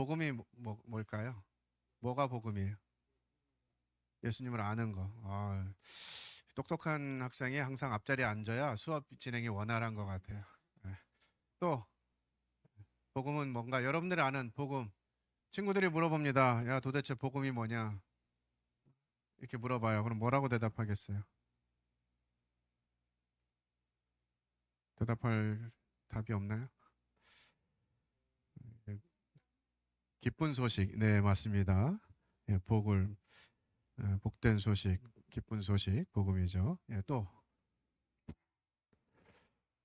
복음이 뭘까요? 뭐가 복음이에요? 예수님을 아는 거. 똑똑한 학생이 항상 앞자리에 앉아야 수업 진행이 원활한 것 같아요. 네. 또 복음은 뭔가 여러분들이 아는 복음. 친구들이 물어봅니다. 야, 도대체 복음이 뭐냐? 이렇게 물어봐요. 그럼 뭐라고 대답하겠어요? 대답할 답이 없나요? 네, 기쁜 소식. 네, 맞습니다. 예, 복된 소식, 기쁜 소식, 복음이죠. 예, 또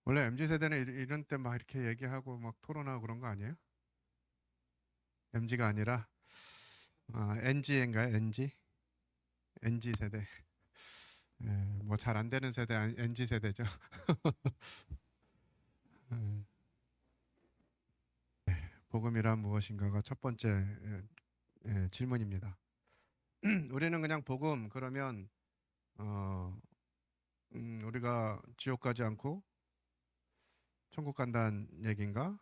원래 MZ 세대는 이런 때 막 이렇게 얘기하고 막 토론하고 그런 거 아니에요? MZ가 아니라 NG인가요? NG? NG 세대. 예, 뭐 잘 안 되는 세대 NG 세대죠. 예, 복음이란 무엇인가가 첫 번째 질문입니다. 우리는 그냥 복음 그러면 어, 우리가 지옥 가지 않고 천국 간다는 얘기인가?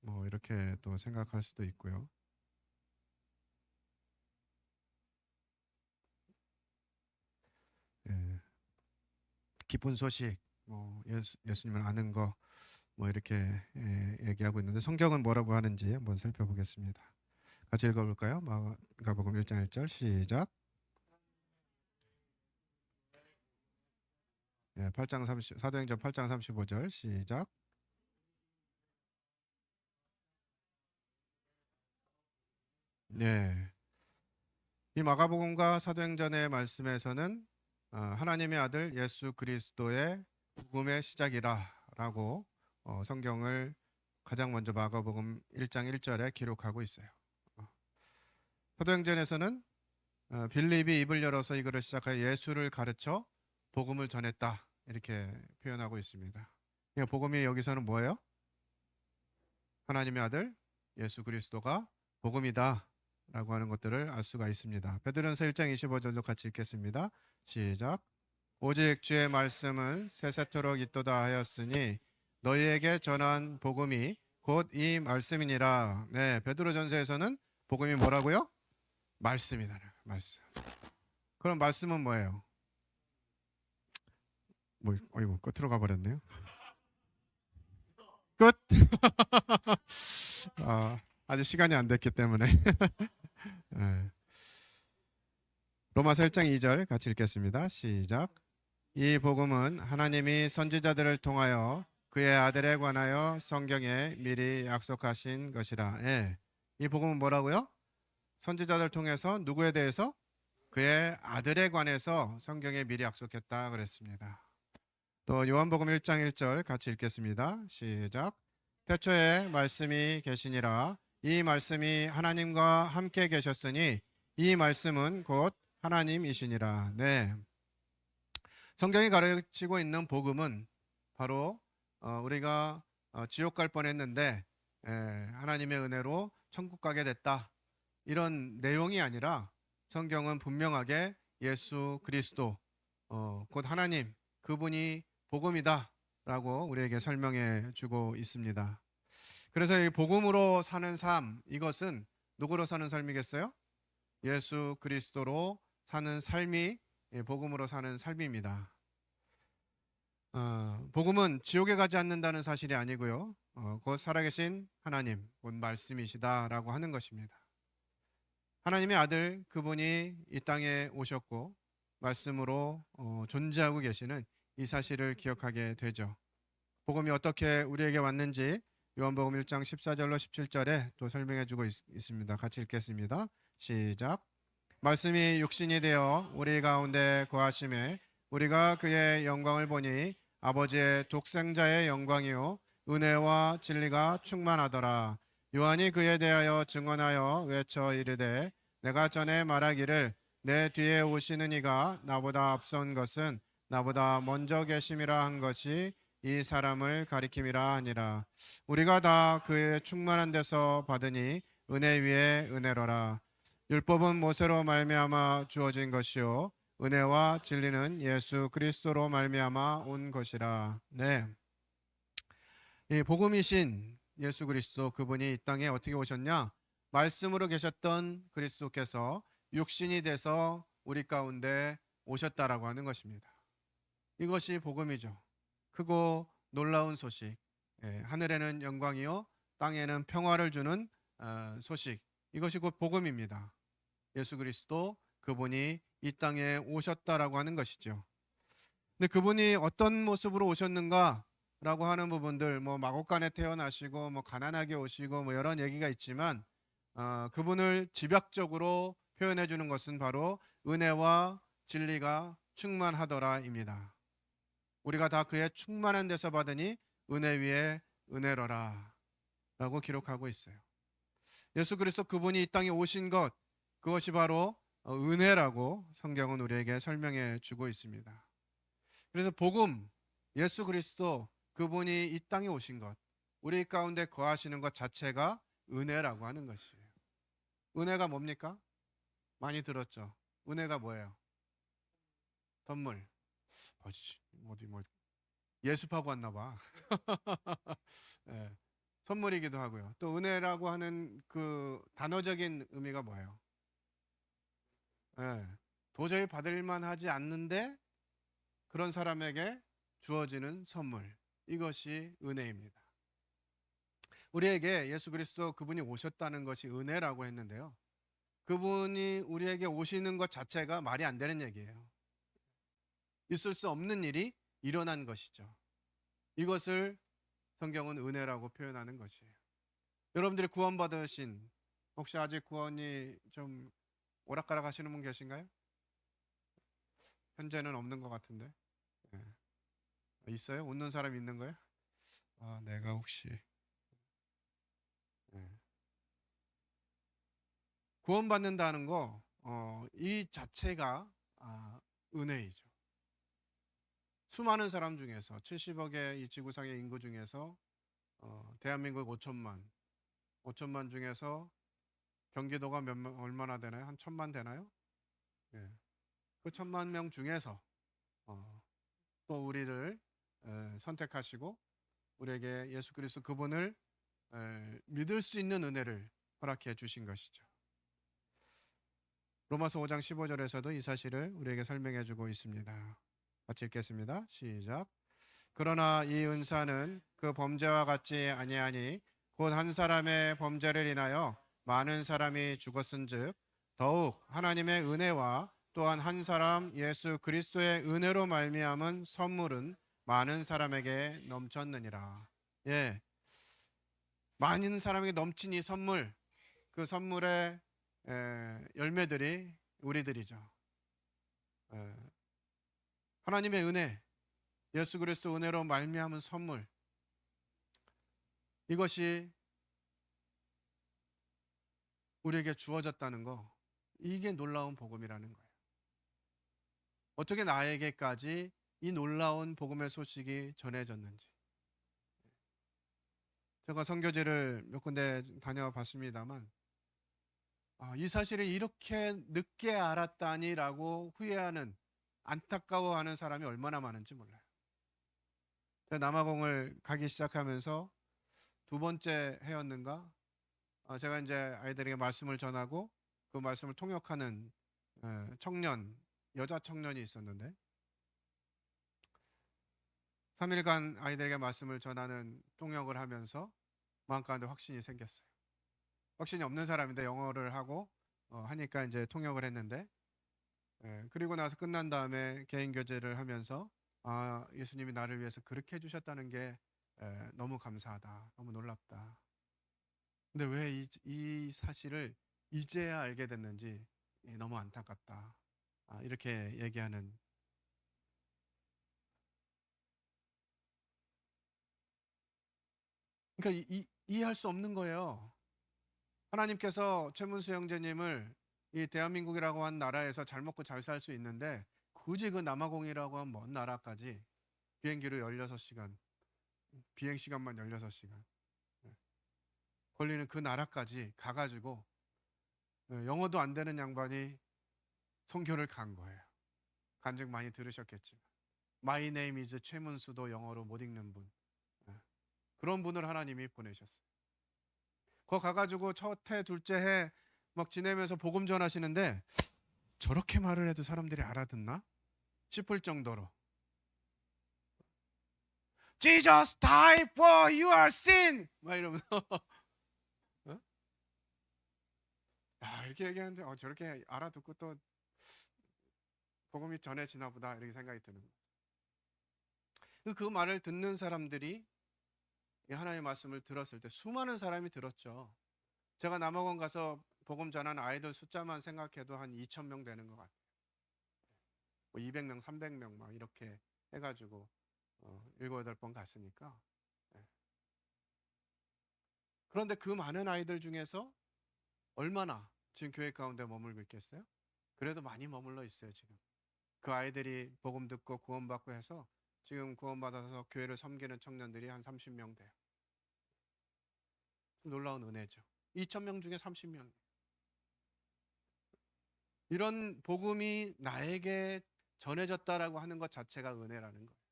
뭐 이렇게 또 생각할 수도 있고요. 예, 기쁜 소식, 뭐 예수님을 아는 거, 뭐 이렇게 얘기하고 있는데 성경은 뭐라고 하는지 한번 살펴보겠습니다. 같이 읽어볼까요? 마가복음 1장 1절 시작. 8장 30 사도행전 8장 35절 시작. 네. 이 마가복음과 사도행전의 말씀에서는 하나님의 아들 예수 그리스도의 복음의 시작이라라고 성경을 가장 먼저 마가복음 1장 1절에 기록하고 있어요. 어, 사도행전에서는 빌립이 입을 열어서 이거를 시작하여 예수를 가르쳐 복음을 전했다 이렇게 표현하고 있습니다. 그러니까 복음이 여기서는 뭐예요? 하나님의 아들 예수 그리스도가 복음이다 라고 하는 것들을 알 수가 있습니다. 베드로전서 1장 25절도 같이 읽겠습니다. 시작. 오직 주의 말씀은 세세토록 있도다 하였으니 너희에게 전한 복음이 곧 이 말씀이니라. 네, 베드로전서에서는 복음이 뭐라고요? 말씀이다. 말씀. 그럼 말씀은 뭐예요? 어이구, 끝으로 가버렸네요. 끝. 아직 시간이 안 됐기 때문에. 네. 로마서 1장 2절 같이 읽겠습니다. 시작. 이 복음은 하나님이 선지자들을 통하여 그의 아들에 관하여 성경에 미리 약속하신 것이라. 예. 이 복음은 뭐라고요? 선지자들 통해서 누구에 대해서? 그의 아들에 관해서 성경에 미리 약속했다 그랬습니다. 또 요한복음 1장 1절 같이 읽겠습니다. 시작. 태초에 말씀이 계시니라. 이 말씀이 하나님과 함께 계셨으니 이 말씀은 곧 하나님이시니라. 네. 성경이 가르치고 있는 복음은 바로 우리가 지옥 갈 뻔했는데 하나님의 은혜로 천국 가게 됐다. 이런 내용이 아니라 성경은 분명하게 예수 그리스도 곧 하나님 그분이 복음이다라고 우리에게 설명해 주고 있습니다. 그래서 이 복음으로 사는 삶 이것은 누구로 사는 삶이겠어요? 예수 그리스도로 사는 삶이 복음으로 사는 삶입니다. 복음은 지옥에 가지 않는다는 사실이 아니고요. 곧 살아계신 하나님, 곧 말씀이시다라고 하는 것입니다. 하나님의 아들 그분이 이 땅에 오셨고 말씀으로 존재하고 계시는 이 사실을 기억하게 되죠. 복음이 어떻게 우리에게 왔는지 요한복음 1장 14절로 17절에 또 설명해 주고 있습니다. 같이 읽겠습니다. 시작. 말씀이 육신이 되어 우리 가운데 거하심에 우리가 그의 영광을 보니 아버지의 독생자의 영광이요 은혜와 진리가 충만하더라. 요한이 그에 대하여 증언하여 외쳐 이르되 내가 전에 말하기를 내 뒤에 오시는 이가 나보다 앞선 것은 나보다 먼저 계심이라 한 것이 이 사람을 가리킴이라 하니라. 우리가 다 그의 충만한 데서 받으니 은혜 위에 은혜로라. 율법은 모세로 말미암아 주어진 것이요 은혜와 진리는 예수 그리스도로 말미암아 온 것이라. 네. 이 복음이신 예수 그리스도 그분이 이 땅에 어떻게 오셨냐? 말씀으로 계셨던 그리스도께서 육신이 돼서 우리 가운데 오셨다라고 하는 것입니다. 이것이 복음이죠. 크고 놀라운 소식. 하늘에는 영광이요 땅에는 평화를 주는 소식. 이것이 곧 복음입니다. 예수 그리스도 그분이 이 땅에 오셨다라고 하는 것이죠. 근데 그분이 어떤 모습으로 오셨는가라고 하는 부분들, 뭐 마곡간에 태어나시고 뭐 가난하게 오시고 뭐 이런 얘기가 있지만 그분을 집약적으로 표현해 주는 것은 바로 은혜와 진리가 충만하더라입니다. 우리가 다 그의 충만한 데서 받으니 은혜 위에 은혜로라 라고 기록하고 있어요. 예수 그리스도 그분이 이 땅에 오신 것, 그것이 바로 은혜라고 성경은 우리에게 설명해 주고 있습니다. 그래서 복음, 예수 그리스도 그분이 이 땅에 오신 것, 우리 가운데 거하시는 것 자체가 은혜라고 하는 것이에요. 은혜가 뭡니까? 많이 들었죠. 은혜가 뭐예요? 선물. 어디 뭐 예습하고 왔나 봐. 예, 선물이기도 하고요. 또 은혜라고 하는 그 단어적인 의미가 뭐예요? 예, 도저히 받을 만하지 않는데 그런 사람에게 주어지는 선물. 이것이 은혜입니다. 우리에게 예수 그리스도 그분이 오셨다는 것이 은혜라고 했는데요. 그분이 우리에게 오시는 것 자체가 말이 안 되는 얘기예요. 있을 수 없는 일이 일어난 것이죠. 이것을 성경은 은혜라고 표현하는 것이에요. 여러분들이 구원받으신, 혹시 아직 구원이 좀 오락가락 하시는 분 계신가요? 현재는 없는 것 같은데. 네. 있어요? 웃는 사람 있는 거예요? 내가 혹시 네. 구원받는다는 거, 이 자체가 은혜이죠. 수많은 사람 중에서 70억의 이 지구상의 인구 중에서 대한민국 5천만 중에서 경기도가 얼마나 되나요? 한 1,000만 되나요? 예. 그 1,000만 명 중에서 또 우리를 선택하시고 우리에게 예수 그리스도 그분을 믿을 수 있는 은혜를 허락해 주신 것이죠. 로마서 5장 15절에서도 이 사실을 우리에게 설명해 주고 있습니다. 같이 읽겠습니다. 시작. 그러나 이 은사는 그 범죄와 같지 아니하니 곧 한 사람의 범죄를 인하여 많은 사람이 죽었은즉 더욱 하나님의 은혜와 또한 한 사람 예수 그리스도의 은혜로 말미암은 선물은 많은 사람에게 넘쳤느니라. 예, 많은 사람에게 넘친 이 선물, 그 선물의 열매들이 우리들이죠. 하나님의 은혜, 예수 그리스도 은혜로 말미암은 선물, 이것이 우리에게 주어졌다는 거, 이게 놀라운 복음이라는 거예요. 어떻게 나에게까지 이 놀라운 복음의 소식이 전해졌는지. 제가 선교지를 몇 군데 다녀봤습니다만 이 사실을 이렇게 늦게 알았다니라고 후회하는, 안타까워하는 사람이 얼마나 많은지 몰라요. 제가 남아공을 가기 시작하면서 두 번째 해였는가, 제가 이제 아이들에게 말씀을 전하고 그 말씀을 통역하는 청년, 여자 청년이 있었는데 3일간 아이들에게 말씀을 전하는 통역을 하면서 마음 가운데 확신이 생겼어요. 확신이 없는 사람인데 영어를 하고 하니까 이제 통역을 했는데 그리고 나서 끝난 다음에 개인 교제를 하면서 예수님이 나를 위해서 그렇게 해주셨다는 게 너무 감사하다, 너무 놀랍다. 근데 왜 이 사실을 이제야 알게 됐는지 너무 안타깝다. 이렇게 얘기하는. 그러니까 이해할 수 없는 거예요. 하나님께서 최문수 형제님을 이 대한민국이라고 한 나라에서 잘 먹고 잘 살 수 있는데 굳이 그 남아공이라고 한 먼 나라까지 비행기로 16시간, 비행 시간만 16시간 걸리는 그 나라까지 가가지고 영어도 안 되는 양반이 선교를 간 거예요. 간증 많이 들으셨겠지만 My name is 최문수도 영어로 못 읽는 분, 그런 분을 하나님이 보내셨어요. 거 가가지고 첫 해, 둘째 해 막 지내면서 복음 전하시는데 저렇게 말을 해도 사람들이 알아듣나 싶을 정도로 Jesus died for your sin 막 이러면서 어? 이렇게 얘기하는데 저렇게 알아듣고 또 복음이 전해지나 보다 이렇게 생각이 드는 거예요. 그 말을 듣는 사람들이 이 하나님의 말씀을 들었을 때 수많은 사람이 들었죠. 제가 남아공 가서 복음 전하는 아이들 숫자만 생각해도 한 2천 명 되는 것 같아요. 뭐 200명, 300명 막 이렇게 해가지고 7, 8번 갔으니까. 예. 그런데 그 많은 아이들 중에서 얼마나 지금 교회 가운데 머물고 있겠어요? 그래도 많이 머물러 있어요 지금. 그 아이들이 복음 듣고 구원받고 해서 지금 구원받아서 교회를 섬기는 청년들이 한 30명 돼요. 놀라운 은혜죠. 2천 명 중에 30명. 이런 복음이 나에게 전해졌다라고 하는 것 자체가 은혜라는 거예요.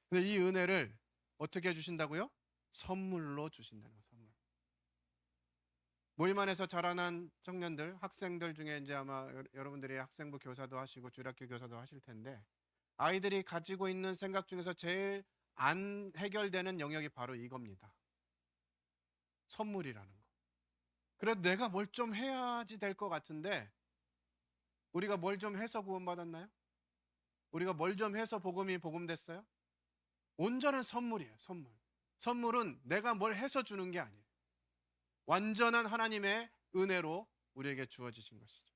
근데 이 은혜를 어떻게 해주신다고요? 선물로 주신다는 거예요. 선물. 모임 안에서 자라난 청년들, 학생들 중에 이제 아마 여러분들이 학생부 교사도 하시고 주일학교 교사도 하실 텐데 아이들이 가지고 있는 생각 중에서 제일 안 해결되는 영역이 바로 이겁니다. 선물이라는 거. 그래도 내가 뭘 좀 해야지 될 것 같은데 우리가 뭘 좀 해서 구원받았나요? 우리가 뭘 좀 해서 복음이 복음됐어요? 온전한 선물이에요. 선물. 선물은 내가 뭘 해서 주는 게 아니에요. 완전한 하나님의 은혜로 우리에게 주어지신 것이죠.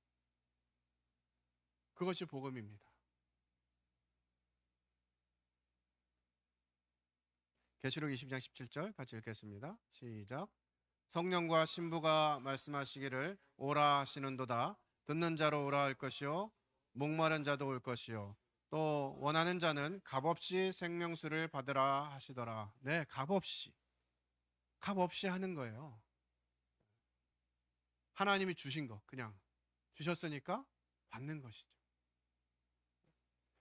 그것이 복음입니다. 계시록 20장 17절 같이 읽겠습니다. 시작. 성령과 신부가 말씀하시기를 오라 하시는도다. 듣는 자로 오라 할 것이요 목마른 자도 올 것이요 또 원하는 자는 값없이 생명수를 받으라 하시더라. 네, 값없이 하는 거예요. 하나님이 주신 거 그냥 주셨으니까 받는 것이죠.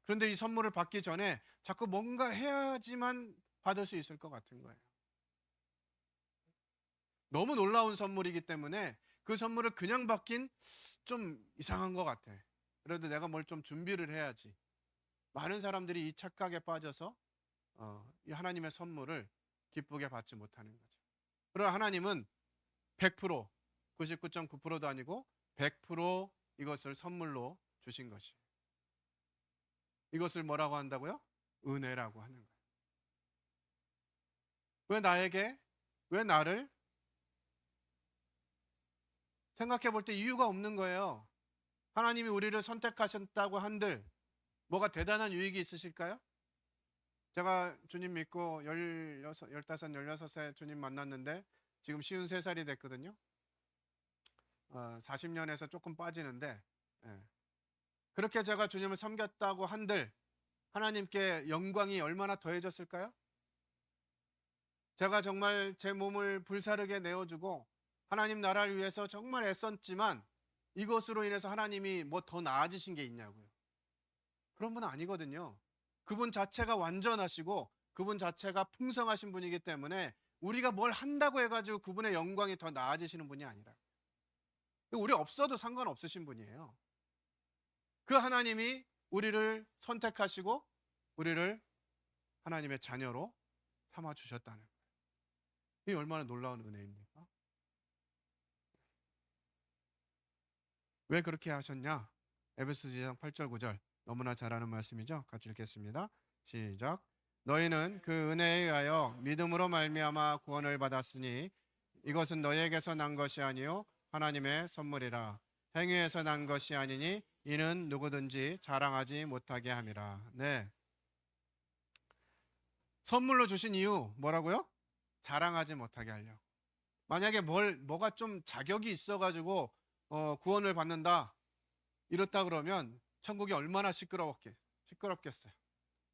그런데 이 선물을 받기 전에 자꾸 뭔가 해야지만 받을 수 있을 것 같은 거예요. 너무 놀라운 선물이기 때문에 그 선물을 그냥 받긴 좀 이상한 것 같아. 그래도 내가 뭘 좀 준비를 해야지. 많은 사람들이 이 착각에 빠져서 이 하나님의 선물을 기쁘게 받지 못하는 거죠. 그러나 하나님은 100%, 99.9%도 아니고 100% 이것을 선물로 주신 것이에요. 이것을 뭐라고 한다고요? 은혜라고 하는 거예요. 왜 나를 생각해 볼 때 이유가 없는 거예요. 하나님이 우리를 선택하셨다고 한들 뭐가 대단한 유익이 있으실까요? 제가 주님 믿고 16, 15, 16세 주님 만났는데 지금 53살이 됐거든요. 40년에서 조금 빠지는데 그렇게 제가 주님을 섬겼다고 한들 하나님께 영광이 얼마나 더해졌을까요? 제가 정말 제 몸을 불사르게 내어주고 하나님 나라를 위해서 정말 애썼지만 이것으로 인해서 하나님이 뭐 더 나아지신 게 있냐고요. 그런 분은 아니거든요. 그분 자체가 완전하시고 그분 자체가 풍성하신 분이기 때문에 우리가 뭘 한다고 해가지고 그분의 영광이 더 나아지시는 분이 아니라 우리 없어도 상관없으신 분이에요. 그 하나님이 우리를 선택하시고 우리를 하나님의 자녀로 삼아 주셨다는 거예요. 이게 얼마나 놀라운 은혜입니까? 왜 그렇게 하셨냐? 에베소서 2장 8절 9절 너무나 잘 아는 말씀이죠. 같이 읽겠습니다. 시작. 너희는 그 은혜에 의하여 믿음으로 말미암아 구원을 받았으니 이것은 너희에게서 난 것이 아니요 하나님의 선물이라. 행위에서 난 것이 아니니 이는 누구든지 자랑하지 못하게 함이라. 네. 선물로 주신 이유 뭐라고요? 자랑하지 못하게 하려고. 만약에 뭐가 좀 자격이 있어가지고 구원을 받는다 이렇다 그러면 천국이 얼마나 시끄럽겠어요.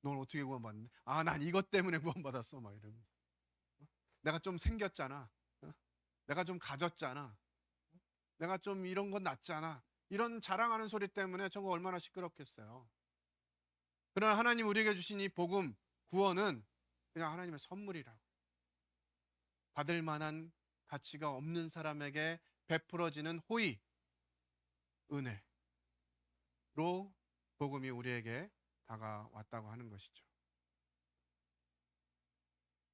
넌 어떻게 구원받는데? 난 이것 때문에 구원받았어 막 이러면서. 내가 좀 생겼잖아. 내가 좀 가졌잖아. 내가 좀 이런 건 낫잖아. 이런 자랑하는 소리 때문에 천국 얼마나 시끄럽겠어요. 그러나 하나님 우리에게 주신 이 복음, 구원은 그냥 하나님의 선물이라고. 받을 만한 가치가 없는 사람에게 베풀어지는 호의, 은혜로 복음이 우리에게 다가왔다고 하는 것이죠.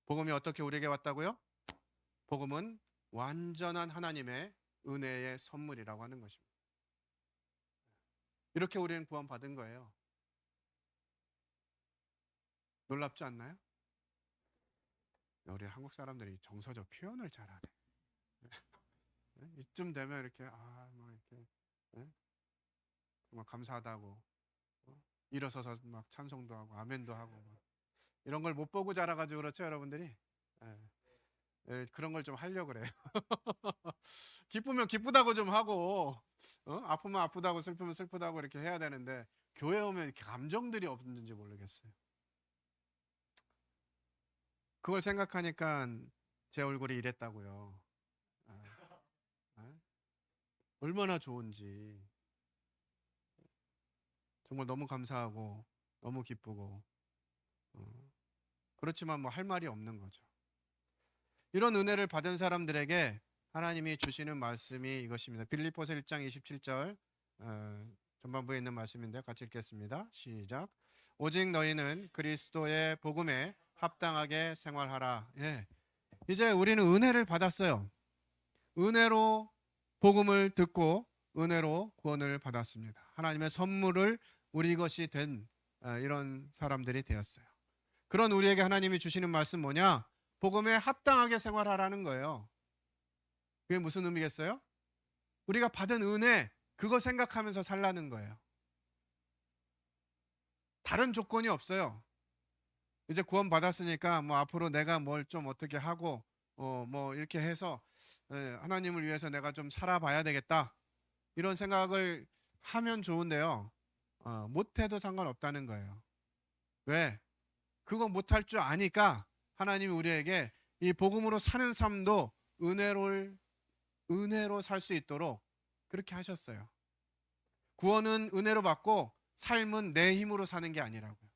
복음이 어떻게 우리에게 왔다고요? 복음은 완전한 하나님의 은혜의 선물이라고 하는 것입니다. 이렇게 우리는 구원받은 거예요. 놀랍지 않나요? 우리 한국 사람들이 정서적 표현을 잘하네. 이쯤 되면 이렇게 막 이렇게 정말 감사하다고 일어서서 막 찬송도 하고 아멘도 하고 이런 걸 못 보고 자라가지고 그렇죠, 여러분들이. 그런 걸 좀 하려고 그래요. 기쁘면 기쁘다고 좀 하고, 아프면 아프다고 슬프면 슬프다고 이렇게 해야 되는데 교회 오면 이렇게 감정들이 없는지 모르겠어요. 그걸 생각하니까 제 얼굴이 이랬다고요. 얼마나 좋은지. 정말 너무 감사하고 너무 기쁘고 그렇지만 뭐 할 말이 없는 거죠. 이런 은혜를 받은 사람들에게 하나님이 주시는 말씀이 이것입니다. 빌립보서 1장 27절 전반부에 있는 말씀인데 같이 읽겠습니다. 시작. 오직 너희는 그리스도의 복음에 합당하게 생활하라. 이제 우리는 은혜를 받았어요. 은혜로 복음을 듣고 은혜로 구원을 받았습니다. 하나님의 선물을 우리 것이 된 이런 사람들이 되었어요. 그런 우리에게 하나님이 주시는 말씀 뭐냐? 복음에 합당하게 생활하라는 거예요. 그게 무슨 의미겠어요? 우리가 받은 은혜 그거 생각하면서 살라는 거예요. 다른 조건이 없어요. 이제 구원 받았으니까 뭐 앞으로 내가 뭘 좀 어떻게 하고 뭐 이렇게 해서 하나님을 위해서 내가 좀 살아봐야 되겠다 이런 생각을 하면 좋은데요. 못해도 상관없다는 거예요. 왜? 그거 못할 줄 아니까 하나님이 우리에게 이 복음으로 사는 삶도 은혜로 살 수 있도록 그렇게 하셨어요. 구원은 은혜로 받고 삶은 내 힘으로 사는 게 아니라고요.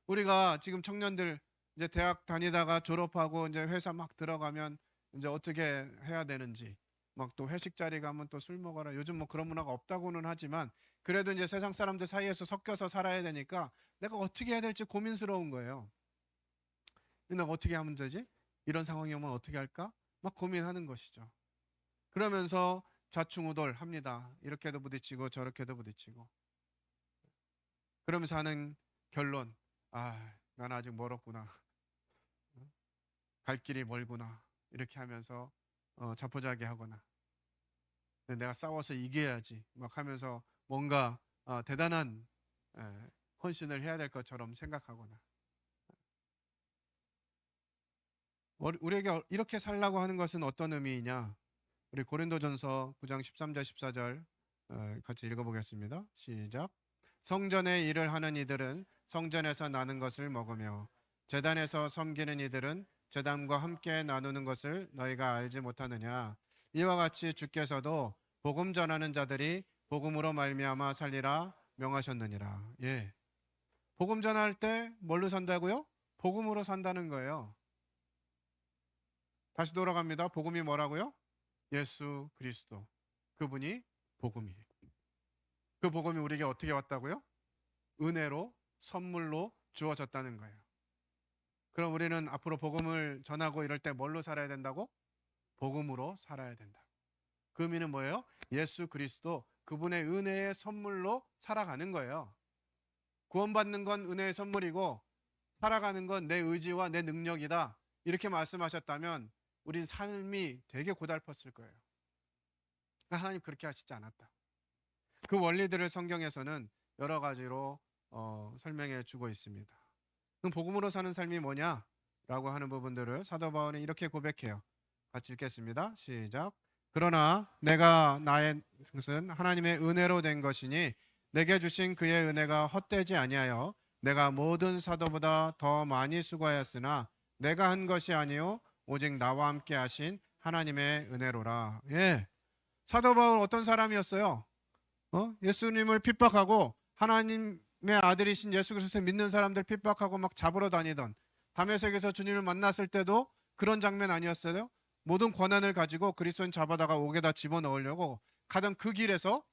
우리가 지금 청년들 이제 대학 다니다가 졸업하고 이제 회사 막 들어가면 이제 어떻게 해야 되는지 막 또 회식 자리 가면 또 술 먹어라. 요즘 뭐 그런 문화가 없다고는 하지만 그래도 이제 세상 사람들 사이에서 섞여서 살아야 되니까 내가 어떻게 해야 될지 고민스러운 거예요. 내가 어떻게 하면 되지? 이런 상황이 오면 어떻게 할까? 막 고민하는 것이죠. 그러면서 좌충우돌합니다. 이렇게도 부딪히고 저렇게도 부딪히고. 그러면서 하는 결론, 난 아직 멀었구나. 갈 길이 멀구나. 이렇게 하면서 자포자기하거나 내가 싸워서 이겨야지 막 하면서 뭔가 대단한 헌신을 해야 될 것처럼 생각하거나 우리에게 이렇게 살라고 하는 것은 어떤 의미이냐? 우리 고린도전서 9장 13절 14절 같이 읽어보겠습니다. 시작. 성전의 일을 하는 이들은 성전에서 나는 것을 먹으며 제단에서 섬기는 이들은 제단과 함께 나누는 것을 너희가 알지 못하느냐? 이와 같이 주께서도 복음 전하는 자들이 복음으로 말미암아 살리라 명하셨느니라. 복음 전할 때 뭘로 산다고요? 복음으로 산다는 거예요. 다시 돌아갑니다. 복음이 뭐라고요? 예수 그리스도. 그분이 복음이에요. 그 복음이 우리에게 어떻게 왔다고요? 은혜로 선물로 주어졌다는 거예요. 그럼 우리는 앞으로 복음을 전하고 이럴 때 뭘로 살아야 된다고? 복음으로 살아야 된다. 그 의미는 뭐예요? 예수 그리스도 그분의 은혜의 선물로 살아가는 거예요. 구원받는 건 은혜의 선물이고 살아가는 건 내 의지와 내 능력이다. 이렇게 말씀하셨다면 우린 삶이 되게 고달팠을 거예요. 하나님 그렇게 하시지 않았다. 그 원리들을 성경에서는 여러 가지로 설명해 주고 있습니다. 그럼 복음으로 사는 삶이 뭐냐라고 하는 부분들을 사도 바울은 이렇게 고백해요. 같이 읽겠습니다. 시작. 그러나 내가 나의 것은 하나님의 은혜로 된 것이니 내게 주신 그의 은혜가 헛되지 아니하여 내가 모든 사도보다 더 많이 수고하였으나 내가 한 것이 아니요 오직 나와 함께 하신 하나님의 은혜로라. 사도 바울 어떤 사람이었어요? 예수님을 핍박하고 하나님의 아들이신 예수 그리스도를 믿는 사람들 핍박하고 막 잡으러 다니던 다메섹에서 주님을 만났을 때도 그런 장면 아니었어요? 모든 권한을 가지고 그리스도인 잡아다가 옥에다 집어넣으려고 가던 그 길에서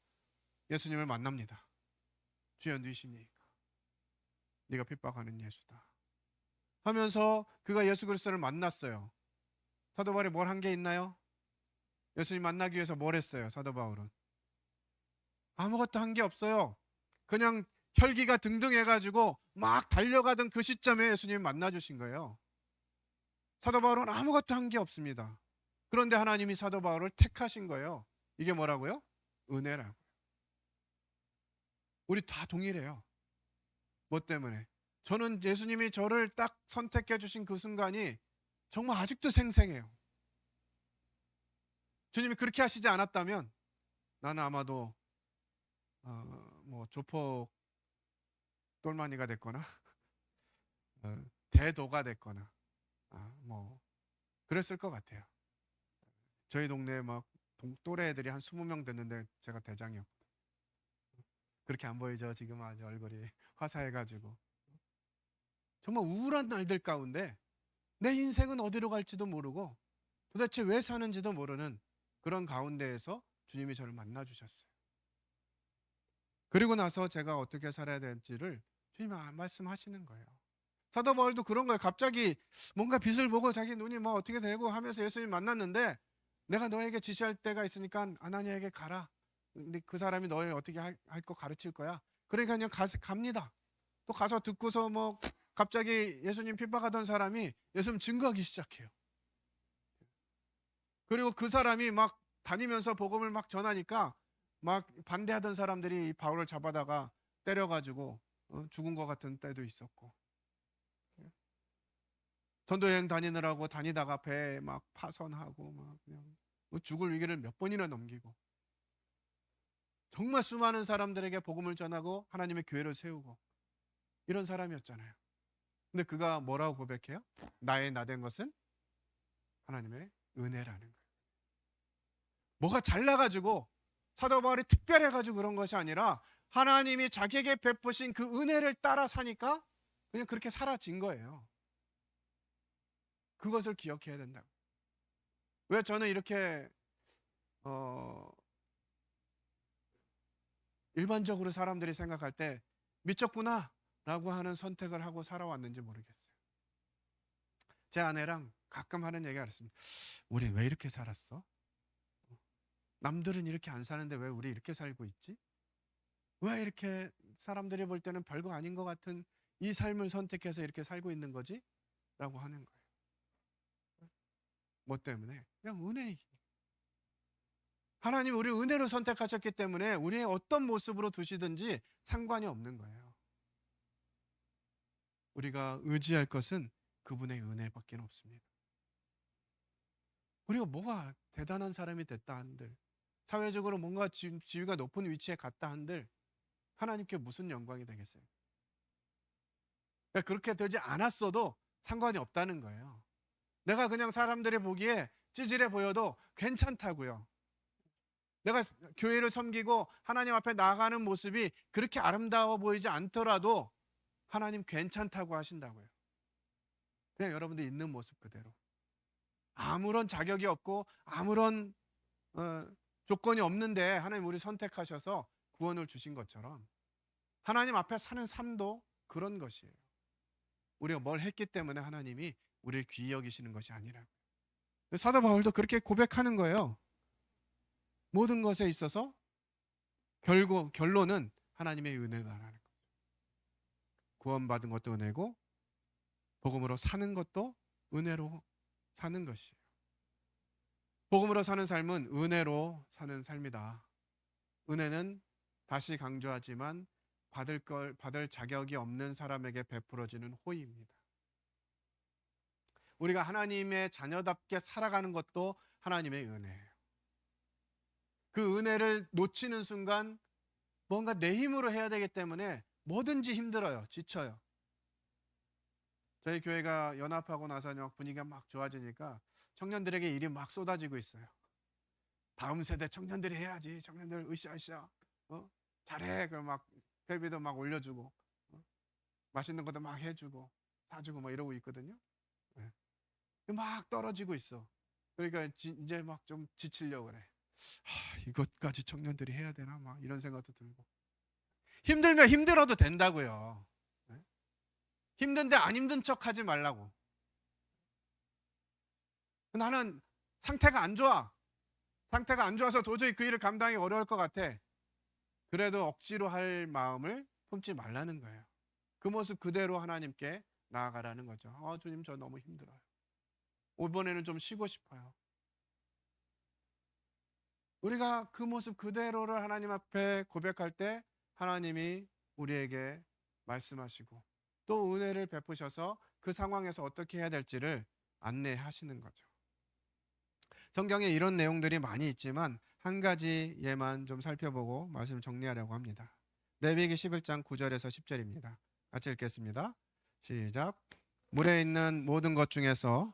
예수님을 만납니다. 주여 누이십니까? 네가 핍박하는 예수다 하면서 그가 예수 그리스도를 만났어요. 사도 바울이 뭘 한 게 있나요? 예수님 만나기 위해서 뭘 했어요? 사도 바울은 아무것도 한 게 없어요. 그냥 혈기가 등등해가지고 막 달려가던 그 시점에 예수님이 만나주신 거예요. 사도 바울은 아무것도 한 게 없습니다. 그런데 하나님이 사도 바울을 택하신 거예요. 이게 뭐라고요? 은혜라고요. 우리 다 동일해요. 뭐 때문에? 저는 예수님이 저를 딱 선택해 주신 그 순간이 정말 아직도 생생해요. 주님이 그렇게 하시지 않았다면 나는 아마도 뭐 조폭 똘마니가 됐거나 대도가 됐거나 뭐 그랬을 것 같아요. 저희 동네에 막 또래 애들이 한 20명 됐는데 제가 대장이었고 그렇게 안 보이죠? 지금 아주 얼굴이 화사해가지고 정말 우울한 날들 가운데 내 인생은 어디로 갈지도 모르고 도대체 왜 사는지도 모르는 그런 가운데에서 주님이 저를 만나 주셨어요. 그리고 나서 제가 어떻게 살아야 될지를 주님이 말씀하시는 거예요. 사도 바울도 그런 거예요. 갑자기 뭔가 빛을 보고 자기 눈이 뭐 어떻게 되고 하면서 예수님 만났는데 내가 너에게 지시할 때가 있으니까 아나니아에게 가라. 근데 그 사람이 너를 어떻게 할 거 가르칠 거야. 그러니까 그냥 갑니다. 또 가서 듣고서 뭐 갑자기 예수님 핍박하던 사람이 예수님 증거하기 시작해요. 그리고 그 사람이 막 다니면서 복음을 막 전하니까 막 반대하던 사람들이 바울을 잡아다가 때려가지고 죽은 것 같은 때도 있었고 전도 여행 다니느라고 다니다가 배 막 파손하고 막 그냥 죽을 위기를 몇 번이나 넘기고 정말 수많은 사람들에게 복음을 전하고 하나님의 교회를 세우고 이런 사람이었잖아요. 근데 그가 뭐라고 고백해요? 나의 나된 것은 하나님의 은혜라는 거예요. 뭐가 잘나가지고 사도 바울이 특별해가지고 그런 것이 아니라 하나님이 자기에게 베푸신 그 은혜를 따라 사니까 그냥 그렇게 사라진 거예요. 그것을 기억해야 된다고. 왜 저는 이렇게 일반적으로 사람들이 생각할 때 미쳤구나 라고 하는 선택을 하고 살아왔는지 모르겠어요. 제 아내랑 가끔 하는 얘기가 있습니다. 우리 왜 이렇게 살았어? 남들은 이렇게 안 사는데 왜 우리 이렇게 살고 있지? 왜 이렇게 사람들이 볼 때는 별거 아닌 것 같은 이 삶을 선택해서 이렇게 살고 있는 거지? 라고 하는 거예요. 뭐 때문에? 그냥 은혜. 하나님 우리 은혜로 선택하셨기 때문에 우리의 어떤 모습으로 두시든지 상관이 없는 거예요. 우리가 의지할 것은 그분의 은혜밖에 없습니다. 우리가 뭐가 대단한 사람이 됐다 한들 사회적으로 뭔가 지위가 높은 위치에 갔다 한들 하나님께 무슨 영광이 되겠어요? 그러니까 그렇게 되지 않았어도 상관이 없다는 거예요. 내가 그냥 사람들이 보기에 찌질해 보여도 괜찮다고요. 내가 교회를 섬기고 하나님 앞에 나아가는 모습이 그렇게 아름다워 보이지 않더라도 하나님 괜찮다고 하신다고요. 그냥 여러분들 있는 모습 그대로. 아무런 자격이 없고 아무런 조건이 없는데 하나님 우리 선택하셔서 구원을 주신 것처럼 하나님 앞에 사는 삶도 그런 것이에요. 우리가 뭘 했기 때문에 하나님이 우리를 귀히 여기시는 것이 아니라. 사도 바울도 그렇게 고백하는 거예요. 모든 것에 있어서 결론은 하나님의 은혜다라는 거죠. 구원받은 것도 은혜고 복음으로 사는 것도 은혜로 사는 것이에요. 복음으로 사는 삶은 은혜로 사는 삶이다. 은혜는 다시 강조하지만 받을 자격이 없는 사람에게 베풀어지는 호의입니다. 우리가 하나님의 자녀답게 살아가는 것도 하나님의 은혜예요. 그 은혜를 놓치는 순간 뭔가 내 힘으로 해야 되기 때문에 뭐든지 힘들어요. 지쳐요. 저희 교회가 연합하고 나서 분위기가 막 좋아지니까 청년들에게 일이 막 쏟아지고 있어요. 다음 세대 청년들이 해야지. 청년들 으쌰으쌰. 잘해. 그럼 막 회비도 막 올려주고 맛있는 것도 막 해주고 사주고 막 이러고 있거든요. 네. 막 떨어지고 있어. 그러니까 이제 막 좀 지치려고 그래. 이것까지 청년들이 해야 되나? 막 이런 생각도 들고. 힘들면 힘들어도 된다고요. 네? 힘든데 안 힘든 척 하지 말라고. 나는 상태가 안 좋아. 상태가 안 좋아서 도저히 그 일을 감당이 어려울 것 같아. 그래도 억지로 할 마음을 품지 말라는 거예요. 그 모습 그대로 하나님께 나아가라는 거죠. 주님, 저 너무 힘들어요. 이번에는 좀 쉬고 싶어요. 우리가 그 모습 그대로를 하나님 앞에 고백할 때 하나님이 우리에게 말씀하시고 또 은혜를 베푸셔서 그 상황에서 어떻게 해야 될지를 안내하시는 거죠. 성경에 이런 내용들이 많이 있지만 한 가지 예만 좀 살펴보고 말씀을 정리하려고 합니다. 레위기 11장 9절에서 10절입니다. 같이 읽겠습니다. 시작. 물에 있는 모든 것 중에서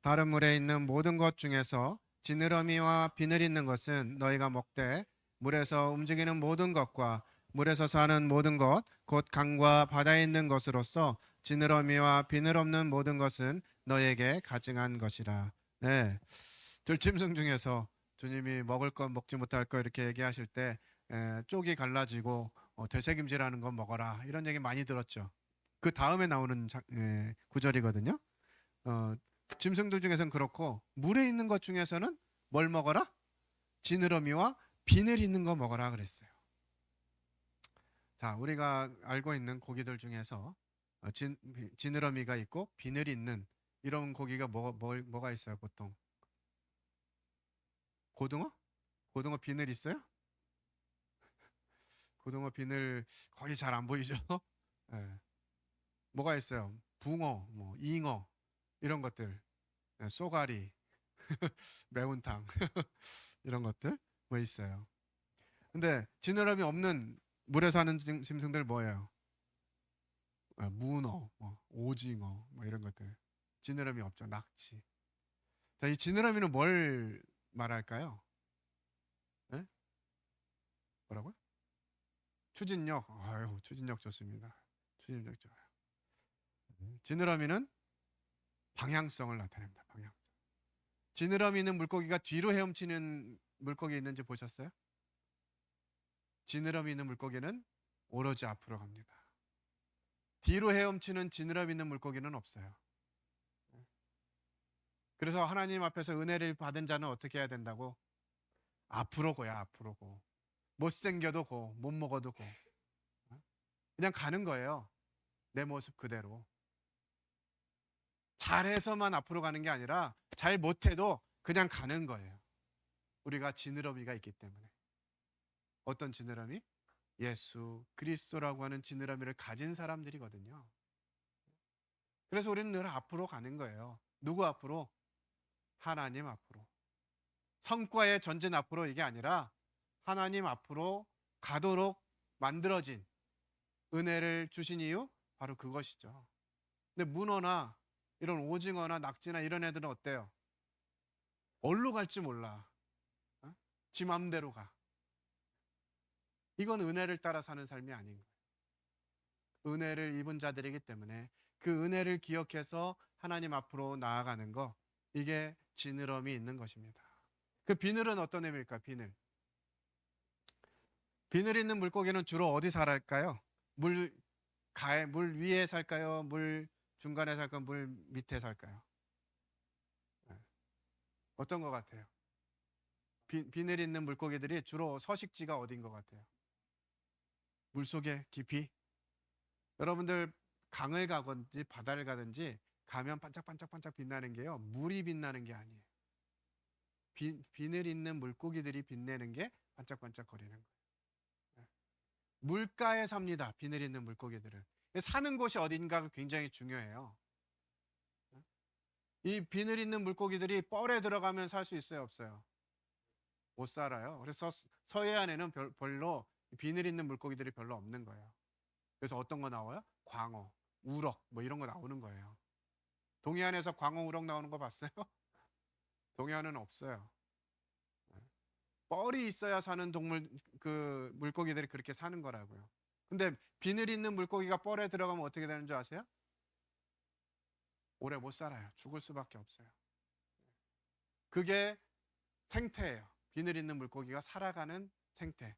다른 물에 있는 모든 것 중에서 지느러미와 비늘 있는 것은 너희가 먹되 물에서 움직이는 모든 것과 물에서 사는 모든 것, 곧 강과 바다에 있는 것으로서 지느러미와 비늘 없는 모든 것은 너희에게 가증한 것이라. 네, 들짐승 중에서 주님이 먹을 것 먹지 못할 것 이렇게 얘기하실 때 쪽이 갈라지고 되새김질하는 건 먹어라 이런 얘기 많이 들었죠. 그 다음에 나오는 구절이거든요. 짐승들 중에서는 그렇고 물에 있는 것 중에서는 뭘 먹어라? 지느러미와 비늘 있는 거 먹어라 그랬어요. 자, 우리가 알고 있는 고기들 중에서 지느러미가 있고 비늘이 있는 이런 고기가 뭐가 있어요? 보통 고등어? 고등어 비늘 있어요? 고등어 비늘 거의 잘 안 보이죠? 네. 뭐가 있어요? 붕어, 뭐 잉어 이런 것들, 네, 쏘가리, 매운탕 이런 것들 뭐 있어요. 근데 지느러미 없는 물에 사는 짐승들 뭐예요? 문어, 오징어 뭐 이런 것들. 지느러미 없죠. 낙지. 자, 이 지느러미는 뭘 말할까요? 네? 뭐라고요? 추진력. 아유, 추진력 좋습니다. 추진력 좋아요. 지느러미는 방향성을 나타냅니다. 방향성. 지느러미 있는 물고기가 뒤로 헤엄치는 물고기 있는지 보셨어요? 지느러미 있는 물고기는 오로지 앞으로 갑니다. 뒤로 헤엄치는 지느러미 있는 물고기는 없어요. 그래서 하나님 앞에서 은혜를 받은 자는 어떻게 해야 된다고? 앞으로 고야, 앞으로 고. 못생겨도 고, 못 먹어도 고. 그냥 가는 거예요. 내 모습 그대로. 잘해서만 앞으로 가는 게 아니라 잘 못해도 그냥 가는 거예요. 우리가 지느러미가 있기 때문에. 어떤 지느러미? 예수 그리스도라고 하는 지느러미를 가진 사람들이거든요. 그래서 우리는 늘 앞으로 가는 거예요. 누구 앞으로? 하나님 앞으로. 성과의 전진 앞으로 이게 아니라 하나님 앞으로 가도록 만들어진 은혜를 주신 이유 바로 그것이죠. 근데 문어나 이런 오징어나 낙지나 이런 애들은 어때요? 어디로 갈지 몰라. 지 맘대로 가. 이건 은혜를 따라 사는 삶이 아닌 거예요. 은혜를 입은 자들이기 때문에 그 은혜를 기억해서 하나님 앞으로 나아가는 거, 이게 지느러미 있는 것입니다. 그 비늘은 어떤 의미일까? 비늘. 비늘 있는 물고기는 주로 어디 살까요? 물 위에 살까요? 물 중간에 살까요? 물 밑에 살까요? 네. 어떤 것 같아요? 비늘 있는 물고기들이 주로 서식지가 어디인 것 같아요? 물속에 깊이. 여러분들 강을 가든지 바다를 가든지 가면 반짝반짝반짝 빛나는 게요, 물이 빛나는 게 아니에요. 비늘 있는 물고기들이 빛내는 게 반짝반짝거리는 거예요. 네. 물가에 삽니다. 비늘 있는 물고기들은. 사는 곳이 어딘가가 굉장히 중요해요. 네. 이 비늘 있는 물고기들이 뻘에 들어가면 살 수 있어요, 없어요? 못 살아요. 그래서 서해안에는 별로 비늘 있는 물고기들이 별로 없는 거예요. 그래서 어떤 거 나와요? 광어, 우럭 뭐 이런 거 나오는 거예요. 동해안에서 광어, 우럭 나오는 거 봤어요? 동해안은 없어요. 뻘이 있어야 사는 동물, 그 물고기들이 그렇게 사는 거라고요. 근데 비늘 있는 물고기가 뻘에 들어가면 어떻게 되는 줄 아세요? 오래 못 살아요. 죽을 수밖에 없어요. 그게 생태예요. 비늘 있는 물고기가 살아가는 생태.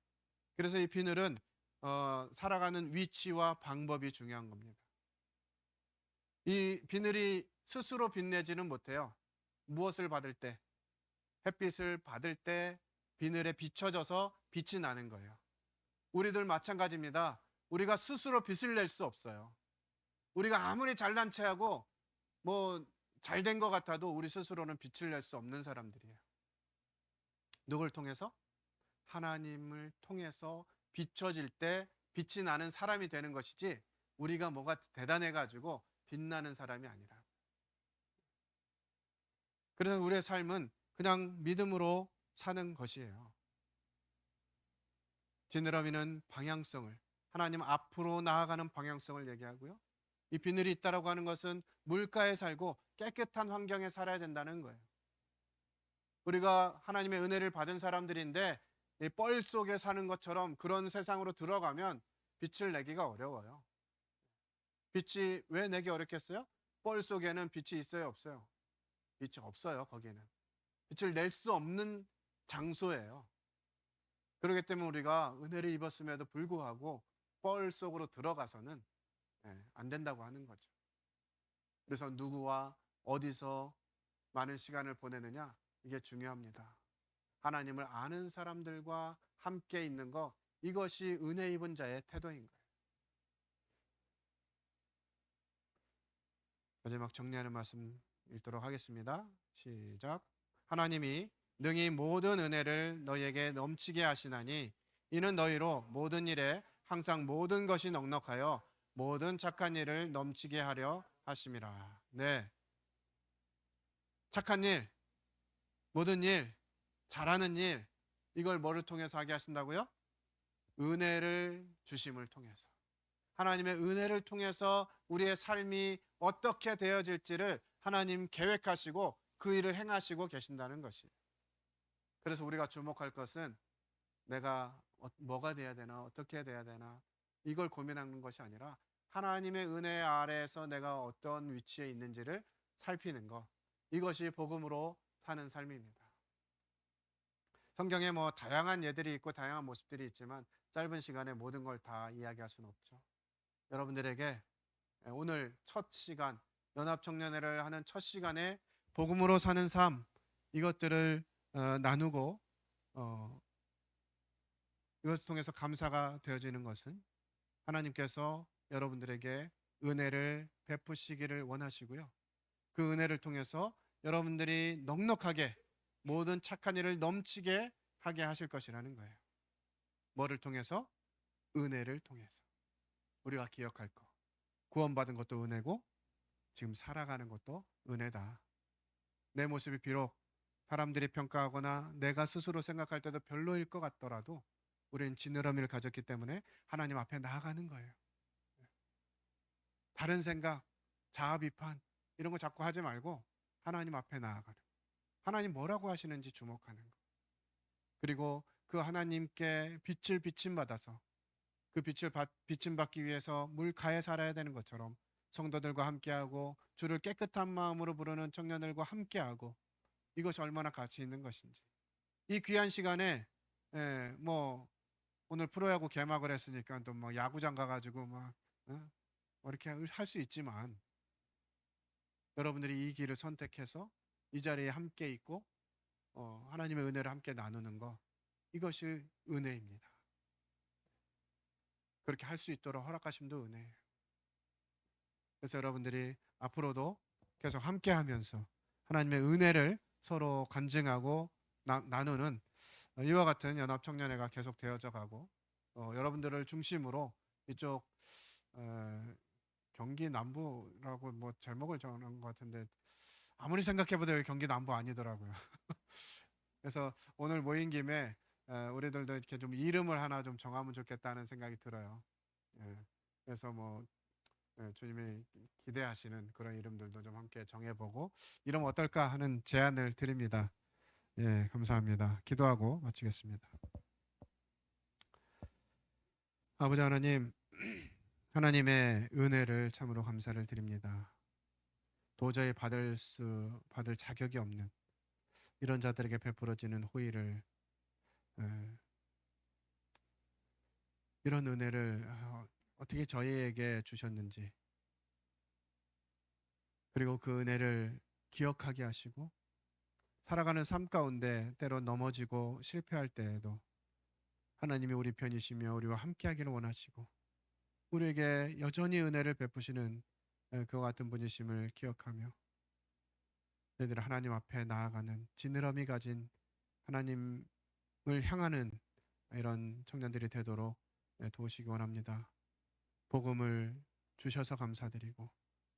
그래서 이 비늘은 살아가는 위치와 방법이 중요한 겁니다. 이 비늘이 스스로 빛내지는 못해요. 무엇을 받을 때? 햇빛을 받을 때 비늘에 비춰져서 빛이 나는 거예요. 우리들 마찬가지입니다. 우리가 스스로 빛을 낼 수 없어요. 우리가 아무리 잘난 체하고 뭐 잘된 것 같아도 우리 스스로는 빛을 낼 수 없는 사람들이에요. 누굴 통해서? 하나님을 통해서 비춰질 때 빛이 나는 사람이 되는 것이지 우리가 뭐가 대단해가지고 빛나는 사람이 아니라. 그래서 우리의 삶은 그냥 믿음으로 사는 것이에요. 지느러미는 방향성을, 하나님 앞으로 나아가는 방향성을 얘기하고요. 이 비늘이 있다라고 하는 것은 물가에 살고 깨끗한 환경에 살아야 된다는 거예요. 우리가 하나님의 은혜를 받은 사람들인데 이 뻘 속에 사는 것처럼 그런 세상으로 들어가면 빛을 내기가 어려워요. 빛이 왜 내기 어렵겠어요? 뻘 속에는 빛이 있어요, 없어요? 빛이 없어요, 거기에는. 빛을 낼 수 없는 장소예요. 그렇기 때문에 우리가 은혜를 입었음에도 불구하고 뻘 속으로 들어가서는 안 된다고 하는 거죠. 그래서 누구와 어디서 많은 시간을 보내느냐, 이게 중요합니다. 하나님을 아는 사람들과 함께 있는 것, 이것이 은혜 입은 자의 태도인 거예요. 마지막 정리하는 말씀 읽도록 하겠습니다. 시작. 하나님이 능히 모든 은혜를 너희에게 넘치게 하시나니 이는 너희로 모든 일에 항상 모든 것이 넉넉하여 모든 착한 일을 넘치게 하려 하심이라. 네. 착한 일, 모든 일, 잘하는 일, 이걸 뭐를 통해서 하게 하신다고요? 은혜를 주심을 통해서. 하나님의 은혜를 통해서 우리의 삶이 어떻게 되어질지를 하나님 계획하시고 그 일을 행하시고 계신다는 것이에요. 그래서 우리가 주목할 것은 내가 뭐가 돼야 되나, 어떻게 돼야 되나, 이걸 고민하는 것이 아니라 하나님의 은혜 아래에서 내가 어떤 위치에 있는지를 살피는 것, 이것이 복음으로 사는 삶입니다. 성경에 뭐 다양한 예들이 있고 다양한 모습들이 있지만 짧은 시간에 모든 걸 다 이야기할 수는 없죠. 여러분들에게 오늘 첫 시간, 연합청년회를 하는 첫 시간에 복음으로 사는 삶, 이것들을 나누고 이것을 통해서 감사가 되어지는 것은 하나님께서 여러분들에게 은혜를 베푸시기를 원하시고요. 그 은혜를 통해서 여러분들이 넉넉하게 모든 착한 일을 넘치게 하게 하실 것이라는 거예요. 뭐를 통해서? 은혜를 통해서. 우리가 기억할 것. 구원받은 것도 은혜고 지금 살아가는 것도 은혜다. 내 모습이 비록 사람들이 평가하거나 내가 스스로 생각할 때도 별로일 것 같더라도 우리는 지느러미를 가졌기 때문에 하나님 앞에 나아가는 거예요. 다른 생각, 자아 비판 이런 거 자꾸 하지 말고 하나님 앞에 나아가는, 하나님 뭐라고 하시는지 주목하는 거. 그리고 그 하나님께 빛을 비침받아서 그 빛을 비침받기 위해서 물가에 살아야 되는 것처럼 성도들과 함께하고 주를 깨끗한 마음으로 부르는 청년들과 함께하고, 이것이 얼마나 가치 있는 것인지. 이 귀한 시간에 뭐 오늘 프로야구 개막을 했으니까 또 뭐 야구장 가가지고 막 이렇게 할 수 있지만 여러분들이 이 길을 선택해서 이 자리에 함께 있고 하나님의 은혜를 함께 나누는 것, 이것이 은혜입니다. 그렇게 할 수 있도록 허락하심도 은혜예요. 그래서 여러분들이 앞으로도 계속 함께 하면서 하나님의 은혜를 서로 간증하고 나누는 이와 같은 연합청년회가 계속 되어져 가고 여러분들을 중심으로 이쪽 경기 남부라고 뭐 제목을 정한 것 같은데 아무리 생각해봐도 여기 경기 남부 아니더라고요. 그래서 오늘 모인 김에 우리들도 이렇게 좀 이름을 하나 좀 정하면 좋겠다는 생각이 들어요. 그래서 뭐 주님이 기대하시는 그런 이름들도 좀 함께 정해보고 이름 어떨까 하는 제안을 드립니다. 예, 감사합니다. 기도하고 마치겠습니다. 아버지 하나님, 하나님의 은혜를 참으로 감사를 드립니다. 도저히 받을 자격이 없는 이런 자들에게 베풀어지는 호의를, 에, 이런 은혜를 어떻게 저희에게 주셨는지, 그리고 그 은혜를 기억하게 하시고 살아가는 삶 가운데 때로 넘어지고 실패할 때에도 하나님이 우리 편이시며 우리와 함께하기를 원하시고 우리에게 여전히 은혜를 베푸시는 그와 같은 분이심을 기억하며 저희들 하나님 앞에 나아가는 지느러미 가진 하나님을 향하는 이런 청년들이 되도록 도우시기 원합니다. 복음을 주셔서 감사드리고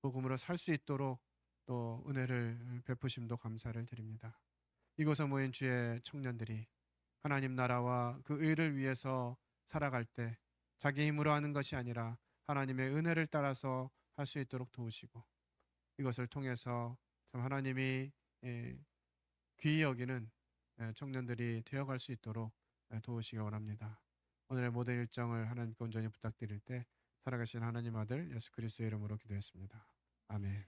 복음으로 살 수 있도록 또 은혜를 베푸심도 감사를 드립니다. 이곳에 모인 주의 청년들이 하나님 나라와 그 의를 위해서 살아갈 때 자기 힘으로 하는 것이 아니라 하나님의 은혜를 따라서 할 수 있도록 도우시고 이것을 통해서 참 하나님이 귀히 여기는 청년들이 되어갈 수 있도록 도우시기 원합니다. 오늘의 모든 일정을 하나님께 온전히 부탁드릴 때 살아가신 하나님 아들 예수 그리스도의 이름으로 기도했습니다. 아멘.